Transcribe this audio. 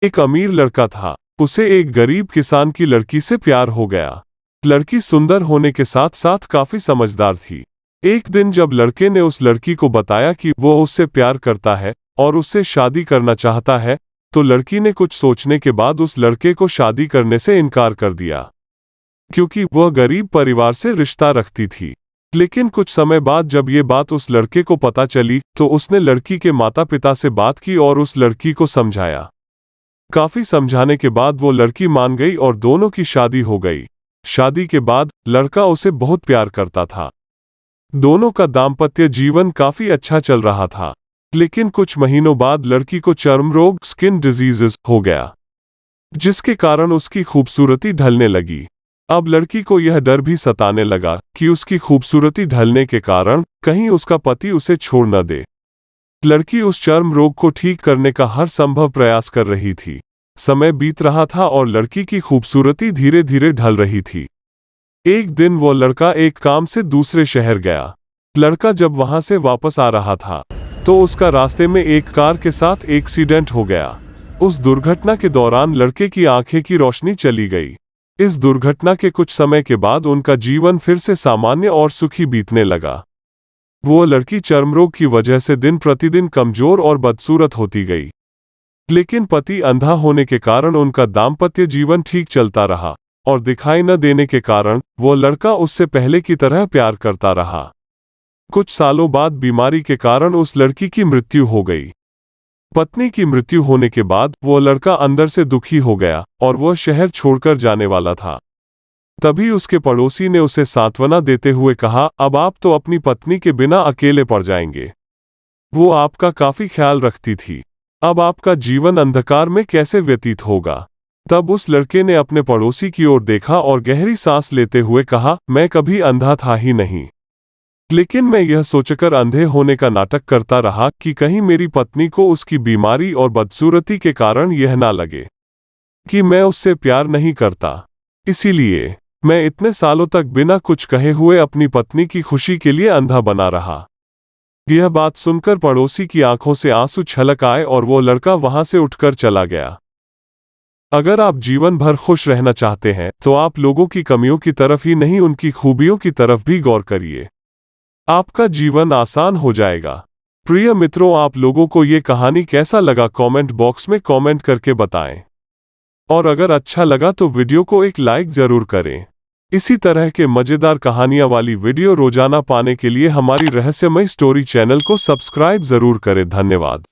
एक अमीर लड़का था, उसे एक गरीब किसान की लड़की से प्यार हो गया। लड़की सुंदर होने के साथ साथ काफी समझदार थी। एक दिन जब लड़के ने उस लड़की को बताया कि वो उससे प्यार करता है और उससे शादी करना चाहता है, तो लड़की ने कुछ सोचने के बाद उस लड़के को शादी करने से इनकार कर दिया, क्योंकि वह गरीब परिवार से रिश्ता रखती थी। लेकिन कुछ समय बाद जब ये बात उस लड़के को पता चली, तो उसने लड़की के माता पिता से बात की और उस लड़की को समझाया। काफी समझाने के बाद वो लड़की मान गई और दोनों की शादी हो गई। शादी के बाद लड़का उसे बहुत प्यार करता था। दोनों का दाम्पत्य जीवन काफी अच्छा चल रहा था। लेकिन कुछ महीनों बाद लड़की को चर्म रोग स्किन डिजीजेस हो गया, जिसके कारण उसकी खूबसूरती ढलने लगी। अब लड़की को यह डर भी सताने लगा कि उसकी खूबसूरती ढलने के कारण कहीं उसका पति उसे छोड़ न दे। लड़की उस चर्म रोग को ठीक करने का हर संभव प्रयास कर रही थी। समय बीत रहा था और लड़की की खूबसूरती धीरे धीरे ढल रही थी। एक दिन वो लड़का एक काम से दूसरे शहर गया। लड़का जब वहां से वापस आ रहा था, तो उसका रास्ते में एक कार के साथ एक्सीडेंट हो गया। उस दुर्घटना के दौरान लड़के की आंखें की रोशनी चली गई। इस दुर्घटना के कुछ समय के बाद उनका जीवन फिर से सामान्य और सुखी बीतने लगा। वो लड़की चर्मरोग की वजह से दिन प्रतिदिन कमजोर और बदसूरत होती गई। लेकिन पति अंधा होने के कारण उनका दाम्पत्य जीवन ठीक चलता रहा और दिखाई न देने के कारण वो लड़का उससे पहले की तरह प्यार करता रहा। कुछ सालों बाद बीमारी के कारण उस लड़की की मृत्यु हो गई। पत्नी की मृत्यु होने के बाद वो लड़का अंदर से दुखी हो गया और वह शहर छोड़कर जाने वाला था। तभी उसके पड़ोसी ने उसे सांत्वना देते हुए कहा, अब आप तो अपनी पत्नी के बिना अकेले पड़ जाएंगे। वो आपका काफी ख्याल रखती थी। अब आपका जीवन अंधकार में कैसे व्यतीत होगा। तब उस लड़के ने अपने पड़ोसी की ओर देखा और गहरी सांस लेते हुए कहा, मैं कभी अंधा था ही नहीं, लेकिन मैं यह सोचकर अंधे होने का नाटक करता रहा कि कहीं मेरी पत्नी को उसकी बीमारी और बदसूरती के कारण यह ना लगे कि मैं उससे प्यार नहीं करता। इसीलिए मैं इतने सालों तक बिना कुछ कहे हुए अपनी पत्नी की खुशी के लिए अंधा बना रहा। यह बात सुनकर पड़ोसी की आंखों से आंसू छलक आए और वो लड़का वहां से उठकर चला गया। अगर आप जीवन भर खुश रहना चाहते हैं तो आप लोगों की कमियों की तरफ ही नहीं, उनकी खूबियों की तरफ भी गौर करिए। आपका जीवन आसान हो जाएगा। प्रिय मित्रों, आप लोगों को ये कहानी कैसा लगा कमेंट बॉक्स में कमेंट करके बताएं। और अगर अच्छा लगा तो वीडियो को एक लाइक जरूर करें। इसी तरह के मजेदार कहानियां वाली वीडियो रोजाना पाने के लिए हमारी रहस्यमय स्टोरी चैनल को सब्सक्राइब जरूर करें। धन्यवाद।